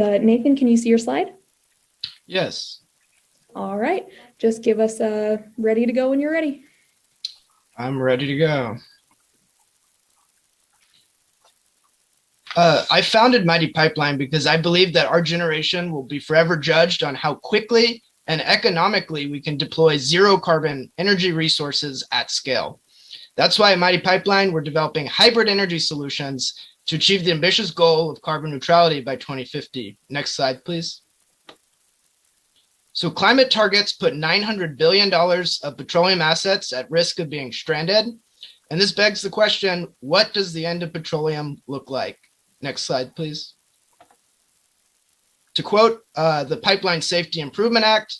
Nathan, can you see your slide? Yes. All right, just give us a ready to go when you're ready. I'm ready to go. I founded Mighty Pipeline because I believe that our generation will be forever judged on how quickly and economically we can deploy zero carbon energy resources at scale. That's why at Mighty Pipeline, we're developing hybrid energy solutions to achieve the ambitious goal of carbon neutrality by 2050. Next slide, please. So climate targets put $900 billion of petroleum assets at risk of being stranded. And this begs the question, what does the end of petroleum look like? Next slide, please. To quote the Pipeline Safety Improvement Act,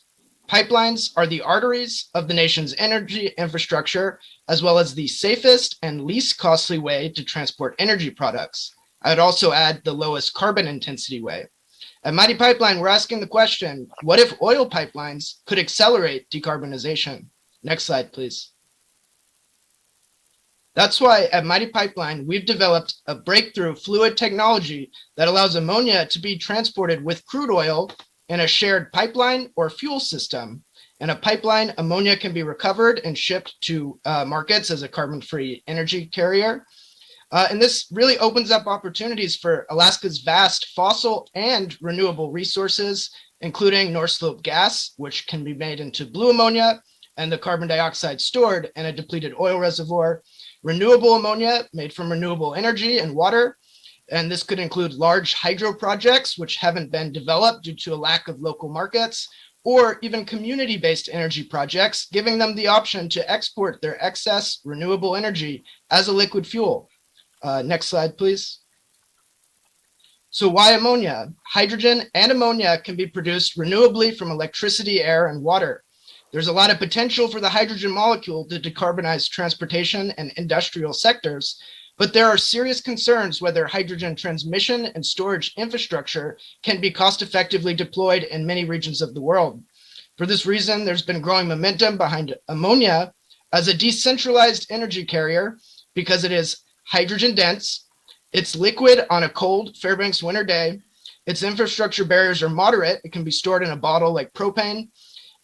pipelines are the arteries of the nation's energy infrastructure, as well as the safest and least costly way to transport energy products. I would also add the lowest carbon intensity way. At Mighty Pipeline, we're asking the question, what if oil pipelines could accelerate decarbonization? Next slide, please. That's why at Mighty Pipeline, we've developed a breakthrough fluid technology that allows ammonia to be transported with crude oil in a shared pipeline or fuel system. In a pipeline, ammonia can be recovered and shipped to markets as a carbon-free energy carrier. And this really opens up opportunities for Alaska's vast fossil and renewable resources, including North Slope gas, which can be made into blue ammonia, and the carbon dioxide stored in a depleted oil reservoir, renewable ammonia made from renewable energy and water. And this could include large hydro projects, which haven't been developed due to a lack of local markets, or even community-based energy projects, giving them the option to export their excess renewable energy as a liquid fuel. Next slide, please. So why ammonia? Hydrogen and ammonia can be produced renewably from electricity, air, and water. There's a lot of potential for the hydrogen molecule to decarbonize transportation and industrial sectors, but there are serious concerns whether hydrogen transmission and storage infrastructure can be cost effectively deployed in many regions of the world. For this reason, there's been growing momentum behind ammonia as a decentralized energy carrier because it is hydrogen dense, it's liquid on a cold Fairbanks winter day, its infrastructure barriers are moderate, it can be stored in a bottle like propane,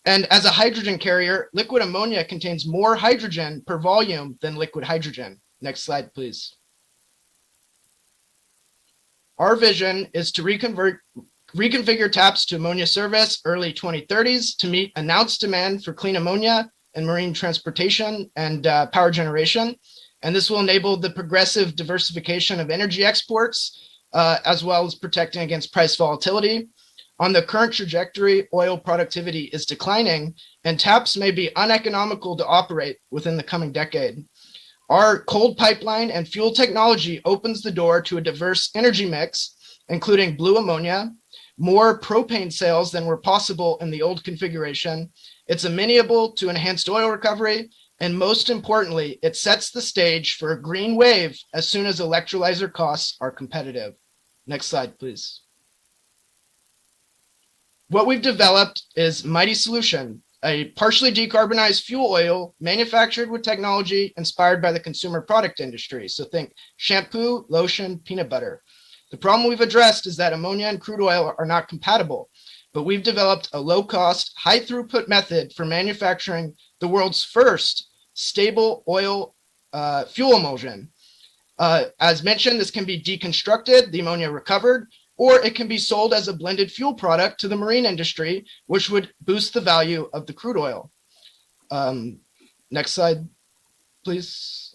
and as a hydrogen carrier, liquid ammonia contains more hydrogen per volume than liquid hydrogen. Next slide, please. Our vision is to reconfigure TAPS to ammonia service early 2030s to meet announced demand for clean ammonia and marine transportation and power generation. And this will enable the progressive diversification of energy exports, as well as protecting against price volatility. On the current trajectory, oil productivity is declining, and TAPS may be uneconomical to operate within the coming decade. Our cold pipeline and fuel technology opens the door to a diverse energy mix, including blue ammonia, more propane sales than were possible in the old configuration. It's amenable to enhanced oil recovery, and most importantly, it sets the stage for a green wave as soon as electrolyzer costs are competitive. Next slide, please. What we've developed is Mighty Solution, a partially decarbonized fuel oil manufactured with technology inspired by the consumer product industry. So think shampoo, lotion, peanut butter. The problem we've addressed is that ammonia and crude oil are not compatible, but we've developed a low-cost, high-throughput method for manufacturing the world's first stable oil fuel emulsion. As mentioned, this can be deconstructed, the ammonia recovered, or it can be sold as a blended fuel product to the marine industry, which would boost the value of the crude oil. Next slide, please.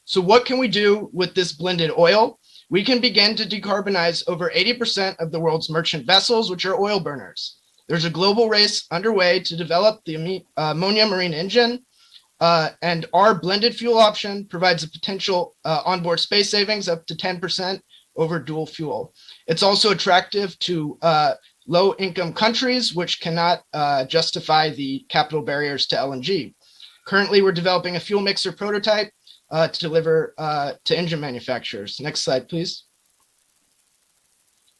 So what can we do with this blended oil? We can begin to decarbonize over 80% of the world's merchant vessels, which are oil burners. There's a global race underway to develop the ammonia marine engine, and our blended fuel option provides a potential onboard space savings up to 10% over dual fuel. It's also attractive to low-income countries, which cannot justify the capital barriers to LNG. Currently, we're developing a fuel mixer prototype to deliver to engine manufacturers. Next slide, please.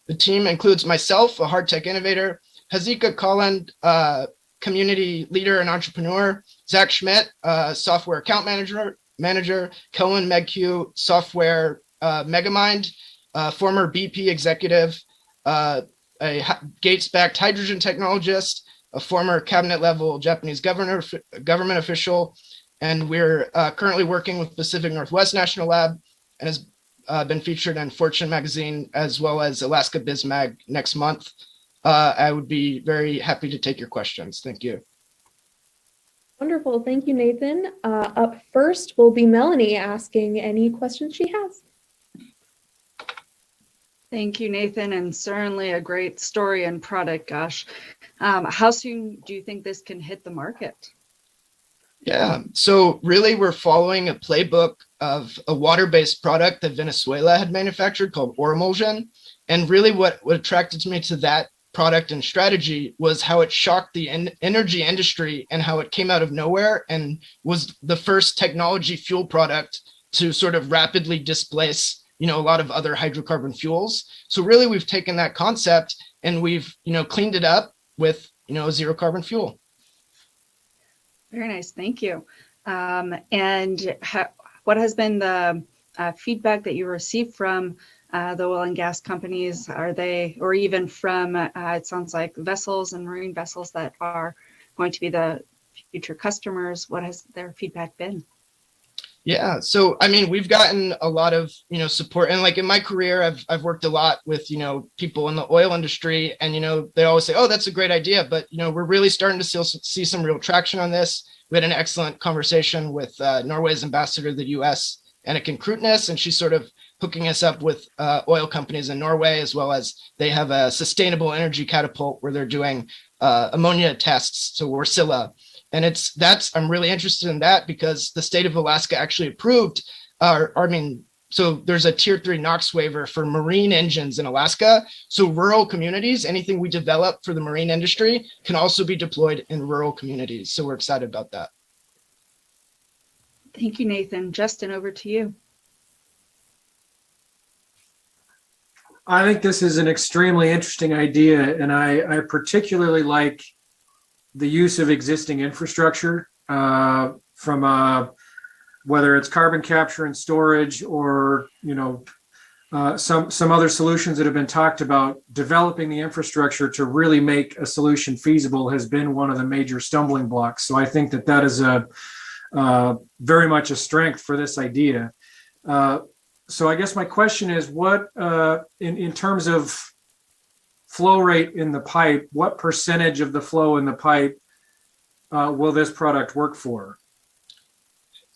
The team includes myself, a hard tech innovator, Hazika Colland, community leader and entrepreneur, Zach Schmidt, software account manager, Kellen Megque, software megamind, former BP executive, a Gates-backed hydrogen technologist, a former cabinet-level Japanese government official, and we're currently working with Pacific Northwest National Lab and has been featured in Fortune magazine as well as Alaska BizMag next month. I would be very happy to take your questions. Thank you. Wonderful. Thank you, Nathan. Up first will be Melanie asking any questions she has. Thank you, Nathan, and certainly a great story and product, gosh. How soon do you think this can hit the market? Yeah, so really we're following a playbook of a water-based product that Venezuela had manufactured called Oremulsion. And really what attracted me to that product and strategy was how it shocked the energy industry and how it came out of nowhere and was the first technology fuel product to sort of rapidly displace, a lot of other hydrocarbon fuels. So really we've taken that concept and we've, cleaned it up with, a zero carbon fuel. Very nice, thank you. And what has been the feedback that you received from the oil and gas companies? Are they, or even from, it sounds like vessels and marine vessels that are going to be the future customers, what has their feedback been? Yeah, so I mean, we've gotten a lot of support, and like in my career, I've worked a lot with people in the oil industry, and they always say, "Oh, that's a great idea," but we're really starting to see some real traction on this. We had an excellent conversation with Norway's ambassador to the U.S., Anniken Krutnes, and she's sort of hooking us up with oil companies in Norway, as well as they have a sustainable energy catapult where they're doing ammonia tests, so Wärtsilä. And I'm really interested in that because the state of Alaska actually approved, so there's a tier 3 NOx waiver for marine engines in Alaska. So rural communities, anything we develop for the marine industry can also be deployed in rural communities. So we're excited about that. Thank you, Nathan. Justin, over to you. I think this is an extremely interesting idea, and I particularly like the use of existing infrastructure from whether it's carbon capture and storage or some other solutions that have been talked about. Developing the infrastructure to really make a solution feasible has been one of the major stumbling blocks. So I think that is very much a strength for this idea. So I guess my question is, what in terms of flow rate in the pipe, what percentage of the flow in the pipe will this product work for?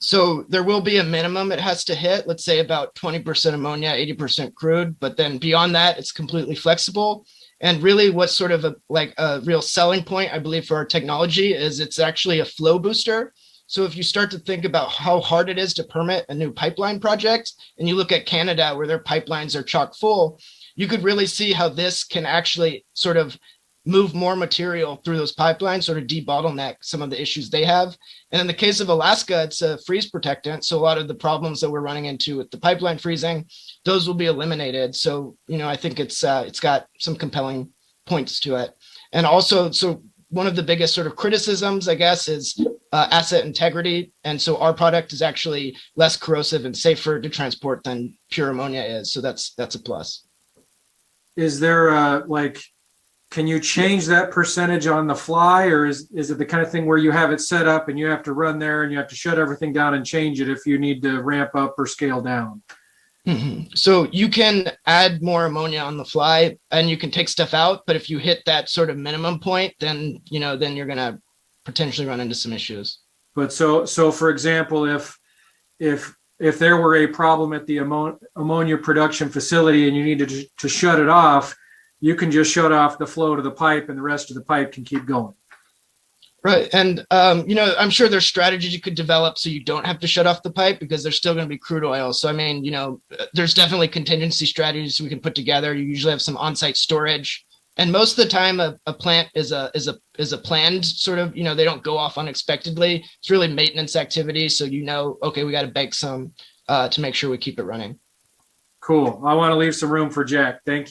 So there will be a minimum it has to hit, let's say about 20% ammonia, 80% crude, but then beyond that, it's completely flexible. And really what's sort of a real selling point, I believe, for our technology is it's actually a flow booster. So if you start to think about how hard it is to permit a new pipeline project, and you look at Canada where their pipelines are chock full, you could really see how this can actually sort of move more material through those pipelines, sort of debottleneck some of the issues they have. And in the case of Alaska, it's a freeze protectant. So a lot of the problems that we're running into with the pipeline freezing, those will be eliminated. So, I think it's got some compelling points to it. And also, so one of the biggest sort of criticisms, I guess, is asset integrity. And so our product is actually less corrosive and safer to transport than pure ammonia is. So that's a plus. Is there can you change that percentage on the fly, or is it the kind of thing where you have it set up and you have to run there and you have to shut everything down and change it if you need to ramp up or scale down? Mm-hmm. So you can add more ammonia on the fly and you can take stuff out, but if you hit that sort of minimum point, then you're going to potentially run into some issues. But so for example, if there were a problem at the ammonia production facility and you needed to shut it off, you can just shut off the flow to the pipe and the rest of the pipe can keep going. Right. And, I'm sure there's strategies you could develop so you don't have to shut off the pipe because there's still going to be crude oil. So, I mean, there's definitely contingency strategies we can put together. You usually have some on-site storage. And most of the time a plant is a planned sort of, they don't go off unexpectedly. It's really maintenance activity. So, okay, we got to bake some to make sure we keep it running. Cool. I want to leave some room for Jack. Thank you.